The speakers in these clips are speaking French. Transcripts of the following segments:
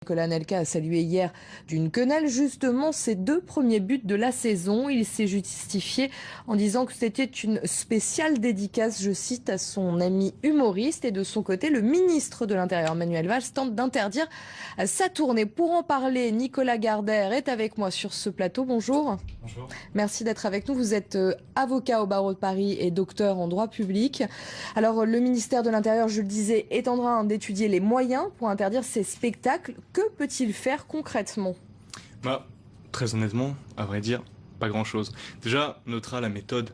Nicolas Anelka a salué hier d'une quenelle justement ses 2 premiers buts de la saison. Il s'est justifié en disant que c'était une spéciale dédicace, je cite, à son ami humoriste. Et de son côté, le ministre de l'Intérieur, Manuel Valls, tente d'interdire sa tournée. Pour en parler, Nicolas Gardère est avec moi sur ce plateau. Bonjour. Bonjour. Merci d'être avec nous. Vous êtes avocat au barreau de Paris et docteur en droit public. Alors, le ministère de l'Intérieur, je le disais, est en train d'étudier les moyens pour interdire ces spectacles. Que peut-il faire concrètement ? Très honnêtement, à vrai dire, pas grand-chose. Déjà, notera la méthode.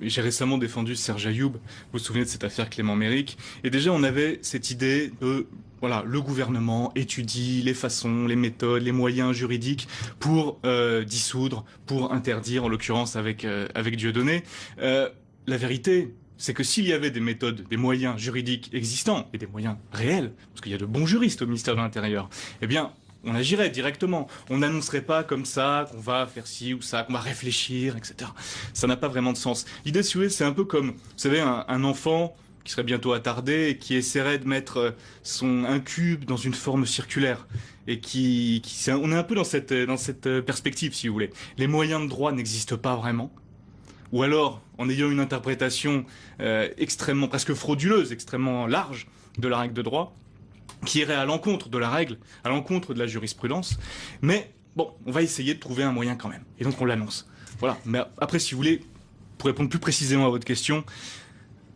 J'ai récemment défendu Serge Ayoub. Vous vous souvenez de cette affaire Clément Méric. Et déjà, on avait cette idée de... Voilà, le gouvernement étudie les façons, les méthodes, les moyens juridiques pour dissoudre, pour interdire, en l'occurrence avec Dieudonné. La vérité, c'est que s'il y avait des méthodes, des moyens juridiques existants, et des moyens réels, parce qu'il y a de bons juristes au ministère de l'Intérieur, eh bien, on agirait directement. On n'annoncerait pas comme ça qu'on va faire ci ou ça, qu'on va réfléchir, etc. Ça n'a pas vraiment de sens. L'idée, si vous voulez, c'est un peu comme, vous savez, un enfant qui serait bientôt attardé et qui essaierait de mettre un cube dans une forme circulaire. Et on est un peu dans cette perspective, si vous voulez. Les moyens de droit n'existent pas vraiment. Ou alors, en ayant une interprétation extrêmement, presque frauduleuse, extrêmement large de la règle de droit, qui irait à l'encontre de la règle, à l'encontre de la jurisprudence. Mais bon, on va essayer de trouver un moyen quand même. Et donc on l'annonce. Voilà. Mais après, si vous voulez, pour répondre plus précisément à votre question,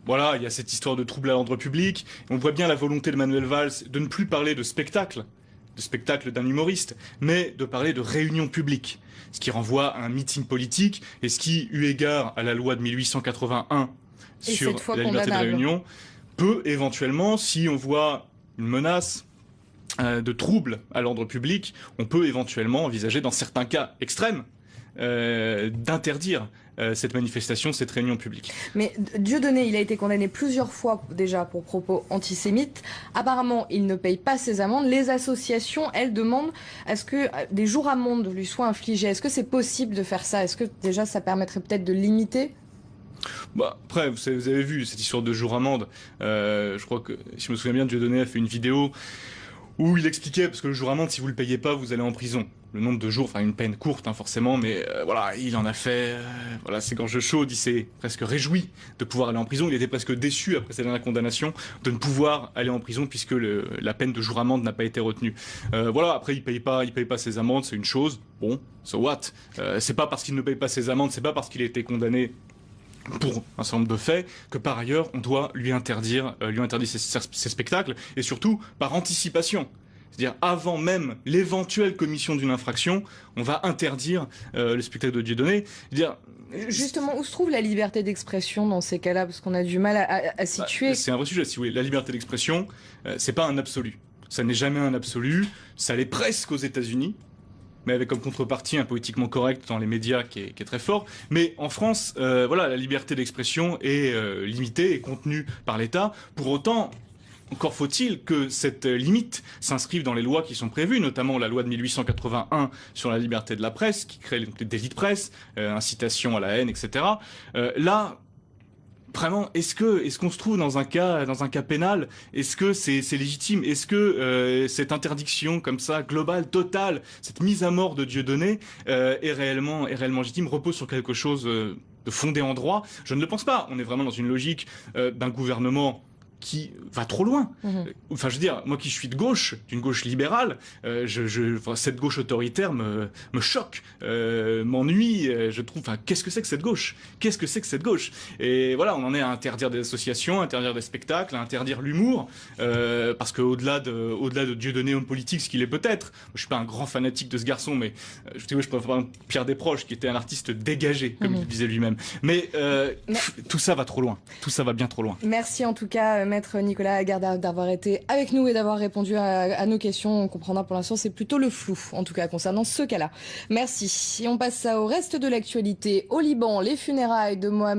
voilà, il y a cette histoire de trouble à l'ordre public. On voit bien la volonté de Manuel Valls de ne plus parler de spectacle d'un humoriste, mais de parler de réunion publique. Ce qui renvoie à un meeting politique et ce qui, eu égard à la loi de 1881 sur la liberté de réunion, peut éventuellement, si on voit une menace de trouble à l'ordre public, on peut éventuellement envisager, dans certains cas extrêmes, d'interdire cette manifestation, cette réunion publique. Mais Dieudonné, il a été condamné plusieurs fois déjà pour propos antisémites. Apparemment, il ne paye pas ses amendes. Les associations, elles, demandent à ce que des jours amendes lui soient infligés. Est-ce que c'est possible de faire ça ? Est-ce que déjà ça permettrait peut-être de limiter ? Après, vous avez vu cette histoire de jour amende. Je crois que, si je me souviens bien, Dieudonné a fait une vidéo où il expliquait, parce que le jour amende, si vous le payez pas, vous allez en prison. Le nombre de jours, enfin une peine courte forcément, mais voilà, il en a fait, voilà, c'est gorge chaude, il s'est presque réjoui de pouvoir aller en prison. Il était presque déçu après sa dernière condamnation de ne pouvoir aller en prison puisque la peine de jour amende n'a pas été retenue. Voilà, après il paye pas ses amendes, c'est une chose. Bon, so what ? C'est pas parce qu'il ne paye pas ses amendes, c'est pas parce qu'il a été condamné pour un certain nombre de faits, que par ailleurs on doit lui interdire ses spectacles, et surtout par anticipation. C'est-à-dire avant même l'éventuelle commission d'une infraction, on va interdire le spectacle de Dieudonné. Justement, où se trouve la liberté d'expression dans ces cas-là ? Parce qu'on a du mal à situer. C'est un vrai sujet, si vous voulez. La liberté d'expression, c'est pas un absolu. Ça n'est jamais un absolu. Ça l'est presque aux États-Unis, mais avec comme contrepartie un politiquement correct dans les médias qui est très fort. Mais en France, voilà, la liberté d'expression est limitée et contenue par l'État. Pour autant, encore faut-il que cette limite s'inscrive dans les lois qui sont prévues, notamment la loi de 1881 sur la liberté de la presse, qui crée les délits de presse, incitation à la haine, etc. Là, vraiment, est-ce qu'on se trouve dans un cas pénal ? Est-ce que c'est légitime ? Est-ce que cette interdiction comme ça, globale, totale, cette mise à mort de Dieudonné est réellement légitime, repose sur quelque chose de fondé en droit ? Je ne le pense pas. On est vraiment dans une logique d'un gouvernement qui va trop loin. Enfin, je veux dire, moi qui suis de gauche, d'une gauche libérale, cette gauche autoritaire me choque, m'ennuie, je trouve, enfin, qu'est-ce que c'est que cette gauche ? Qu'est-ce que c'est que cette gauche ? Et voilà, on en est à interdire des associations, à interdire des spectacles, à interdire l'humour, parce qu'au-delà de Dieudonné, homme politique, ce qu'il est peut-être, je suis pas un grand fanatique de ce garçon, mais je préfère Pierre Desproges, qui était un artiste dégagé, comme il disait lui-même. Mais tout ça va trop loin. Tout ça va bien trop loin. Merci en tout cas, Maître Nicolas Gardère, d'avoir été avec nous et d'avoir répondu à nos questions. On comprendra, pour l'instant, c'est plutôt le flou, en tout cas, concernant ce cas-là. Merci. Et on passe au reste de l'actualité. Au Liban, les funérailles de Mohamed